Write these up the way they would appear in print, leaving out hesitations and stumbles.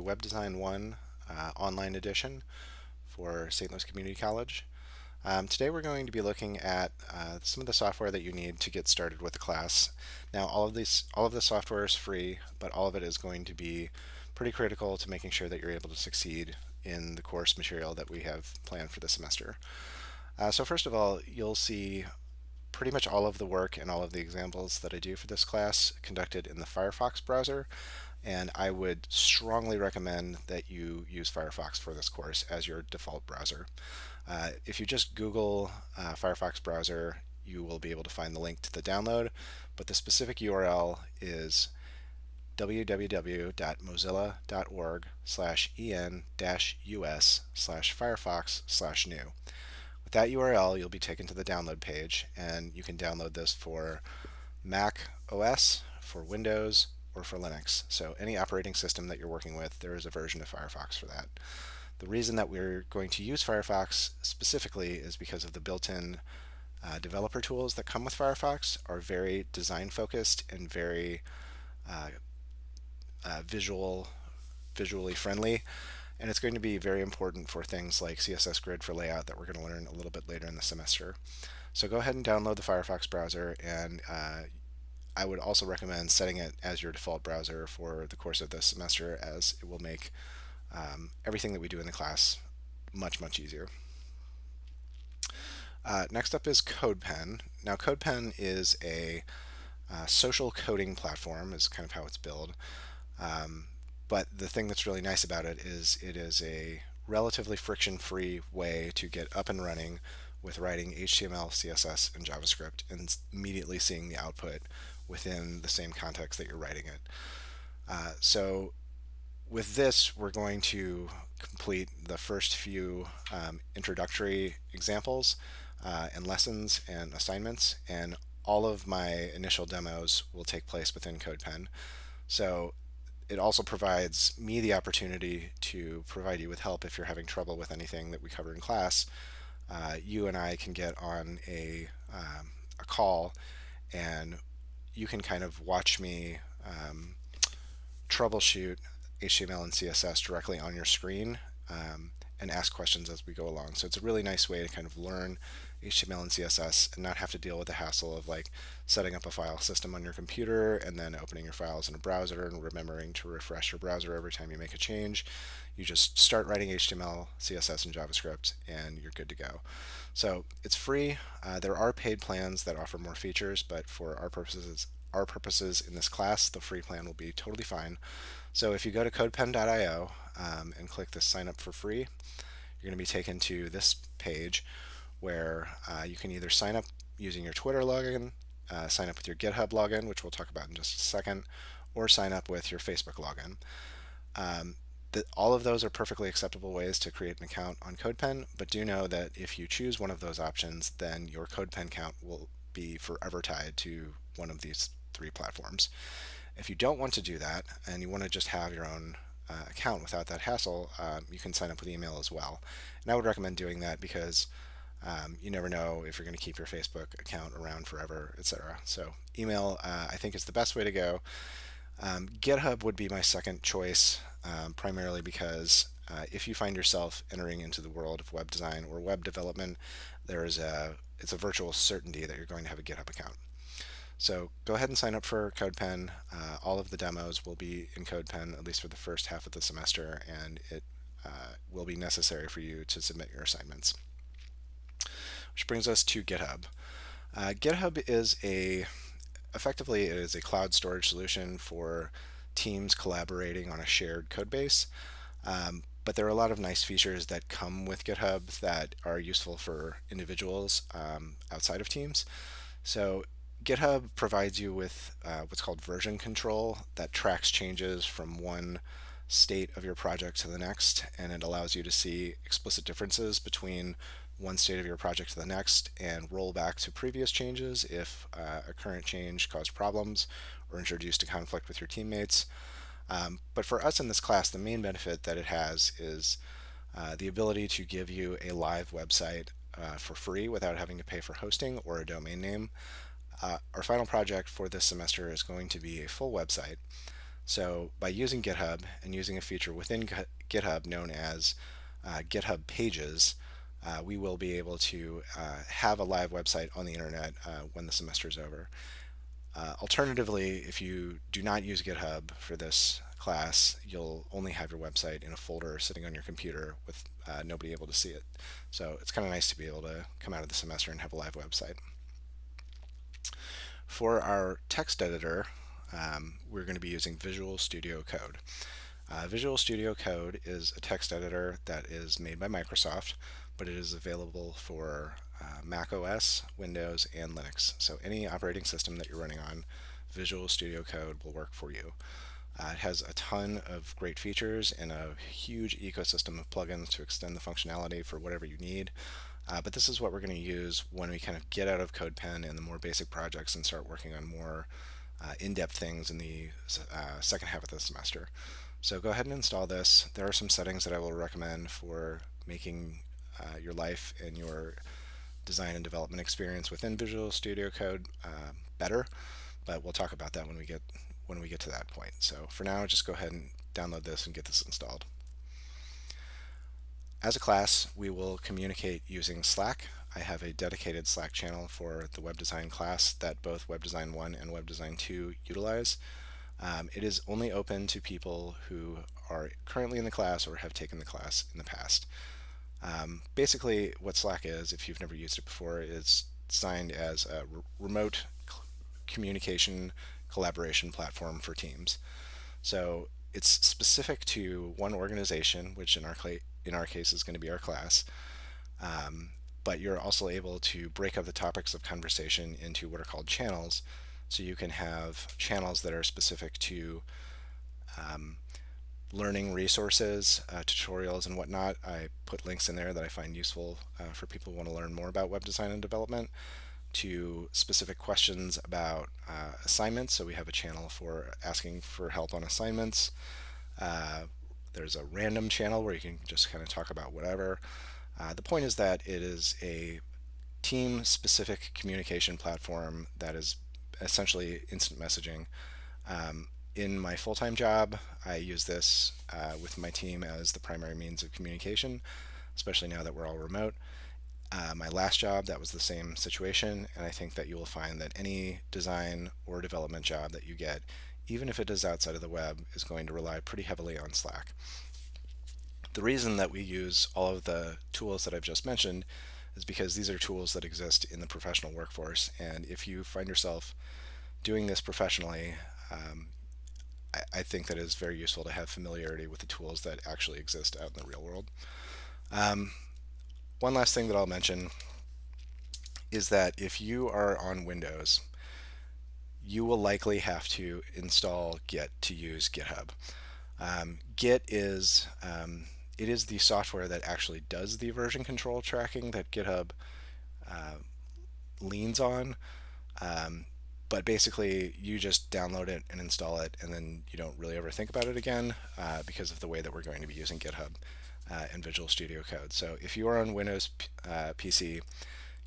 Web Design 1 online edition for St. Louis Community College. Today we're going to be looking at some of the software that you need to get started with the class. Now all of the software is free, but all of it is going to be pretty critical to making sure that you're able to succeed in the course material that we have planned for the semester. So first of all, you'll see pretty much all of the work and all of the examples that I do for this class conducted in the Firefox browser, and I would strongly recommend that you use Firefox for this course as your default browser. If you just Google Firefox browser, you will be able to find the link to the download, but the specific URL is www.mozilla.org/en-us/firefox/new. With that URL, you'll be taken to the download page, and you can download this for Mac OS, for Windows, or for Linux. So any operating system that you're working with, there is a version of Firefox for that. The reason that we're going to use Firefox specifically is because of the built-in developer tools that come with Firefox are very design focused and very uh, visually friendly, and it's going to be very important for things like CSS Grid for layout that we're going to learn a little bit later in the semester. So go ahead and download the Firefox browser, and I would also recommend setting it as your default browser for the course of this semester, as it will make everything that we do in the class much easier. Next up is CodePen. Now CodePen is a social coding platform, is kind of how it's billed. But the thing that's really nice about it is a relatively friction-free way to get up and running with writing HTML, CSS, and JavaScript and immediately seeing the output within the same context that you're writing it. So with this, we're going to complete the first few introductory examples and lessons and assignments, and all of my initial demos will take place within CodePen. So it also provides me the opportunity to provide you with help if you're having trouble with anything that we cover in class. You and I can get on a call, and you can kind of watch me troubleshoot HTML and CSS directly on your screen and ask questions as we go along. So it's a really nice way to kind of learn HTML and CSS and not have to deal with the hassle of like setting up a file system on your computer and then opening your files in a browser and remembering to refresh your browser every time you make a change. You just start writing HTML, CSS, and JavaScript, and you're good to go. So it's free. There are paid plans that offer more features, but for our purposes in this class, the free plan will be totally fine. So if you go to codepen.io and click this sign up for free, you're going to be taken to this page where you can either sign up using your Twitter login, sign up with your GitHub login, which we'll talk about in just a second, or sign up with your Facebook login. All of those are perfectly acceptable ways to create an account on CodePen, but do know that if you choose one of those options, then your CodePen account will be forever tied to one of these three platforms. If you don't want to do that and you want to just have your own account without that hassle, you can sign up with email as well. And I would recommend doing that because you never know if you're going to keep your Facebook account around forever, etc. So email, I think, is the best way to go. GitHub would be my second choice, primarily because if you find yourself entering into the world of web design or web development, it's a virtual certainty that you're going to have a GitHub account. So go ahead and sign up for CodePen. All of the demos will be in CodePen, at least for the first half of the semester, and it will be necessary for you to submit your assignments. Which brings us to GitHub. GitHub is effectively it is a cloud storage solution for teams collaborating on a shared code base. But there are a lot of nice features that come with GitHub that are useful for individuals outside of teams. So GitHub provides you with what's called version control that tracks changes from one state of your project to the next, and it allows you to see explicit differences between one state of your project to the next and roll back to previous changes if a current change caused problems or introduced a conflict with your teammates. But for us in this class, the main benefit that it has is the ability to give you a live website for free without having to pay for hosting or a domain name. Our final project for this semester is going to be a full website. So by using GitHub and using a feature within GitHub known as GitHub Pages, we will be able to have a live website on the internet when the semester is over. Alternatively, if you do not use GitHub for this class, you'll only have your website in a folder sitting on your computer with nobody able to see it. So it's kind of nice to be able to come out of the semester and have a live website. For our text editor, we're going to be using Visual Studio Code. Visual Studio Code is a text editor that is made by Microsoft, but it is available for Mac OS, Windows, and Linux. So any operating system that you're running on, Visual Studio Code will work for you. It has a ton of great features and a huge ecosystem of plugins to extend the functionality for whatever you need. But this is what we're going to use when we kind of get out of CodePen and the more basic projects and start working on more in-depth things in the second half of the semester. So go ahead and install this. There are some settings that I will recommend for making your life and your design and development experience within Visual Studio Code better, but we'll talk about that when we get to that point. So for now, just go ahead and download this and get this installed. As a class, we will communicate using Slack. I have a dedicated Slack channel for the web design class that both Web Design 1 and Web Design 2 utilize. It is only open to people who are currently in the class or have taken the class in the past. Basically, what Slack is, if you've never used it before, is designed as a remote communication collaboration platform for teams. So it's specific to one organization, which in our case is going to be our class. But you're also able to break up the topics of conversation into what are called channels. So you can have channels that are specific to learning resources, tutorials, and whatnot. I put links in there that I find useful for people who want to learn more about web design and development, to specific questions about assignments. So we have a channel for asking for help on assignments. There's a random channel where you can just kind of talk about whatever. The point is that it is a team-specific communication platform that is essentially instant messaging. In my full-time job, I use this with my team as the primary means of communication, especially now that we're all remote. My last job, that was the same situation, and I think that you will find that any design or development job that you get, even if it is outside of the web, is going to rely pretty heavily on Slack. The reason that we use all of the tools that I've just mentioned is because these are tools that exist in the professional workforce, and if you find yourself doing this professionally, I think that it is very useful to have familiarity with the tools that actually exist out in the real world. One last thing that I'll mention is that if you are on Windows, you will likely have to install Git to use GitHub. Git is it is the software that actually does the version control tracking that GitHub leans on. But basically, you just download it and install it, and then you don't really ever think about it again because of the way that we're going to be using GitHub and Visual Studio Code. So if you are on Windows PC,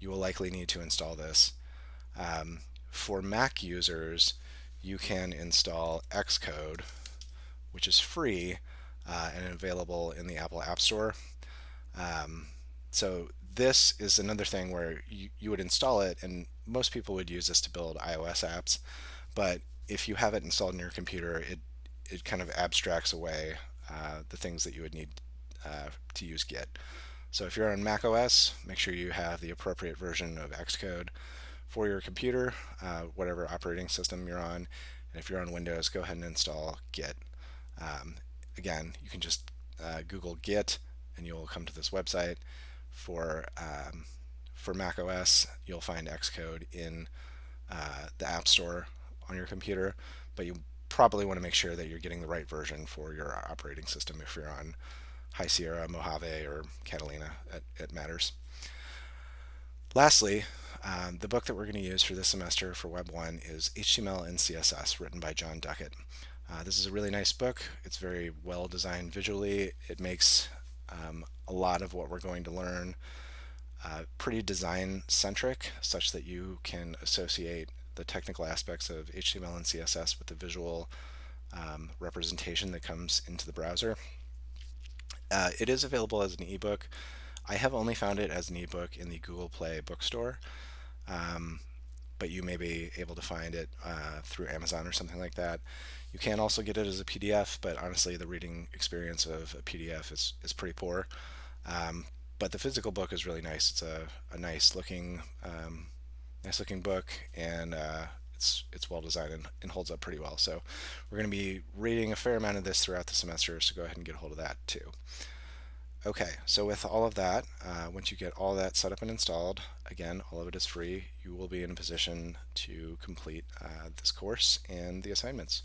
you will likely need to install this. For Mac users, you can install Xcode, which is free and available in the Apple App Store. So this is another thing where you would install it, and most people would use this to build iOS apps. But if you have it installed in your computer, it kind of abstracts away the things that you would need to use Git. So if you're on Mac OS, make sure you have the appropriate version of Xcode for your computer, whatever operating system you're on. And if you're on Windows, go ahead and install Git. Again, you can just Google Git, and you'll come to this website. For Mac OS, you'll find Xcode in the App Store on your computer, but you probably want to make sure that you're getting the right version for your operating system. If you're on High Sierra, Mojave, or Catalina, it matters. Lastly, the book that we're going to use for this semester for Web 1 is HTML and CSS, written by John Duckett. This is a really nice book. It's very well designed visually. It makes a lot of what we're going to learn pretty design centric, such that you can associate the technical aspects of HTML and CSS with the visual representation that comes into the browser. It is available as an ebook. I have only found it as an ebook in the Google Play bookstore, but you may be able to find it through Amazon or something like that. You can also get it as a PDF, but honestly, the reading experience of a PDF is pretty poor. Um, but the physical book is really nice. It's a nice looking book, and it's well designed and holds up pretty well. So we're going to be reading a fair amount of this throughout the semester, so go ahead and get a hold of that too. Okay, so with all of that, once you get all that set up and installed, again, all of it is free, you will be in a position to complete this course and the assignments.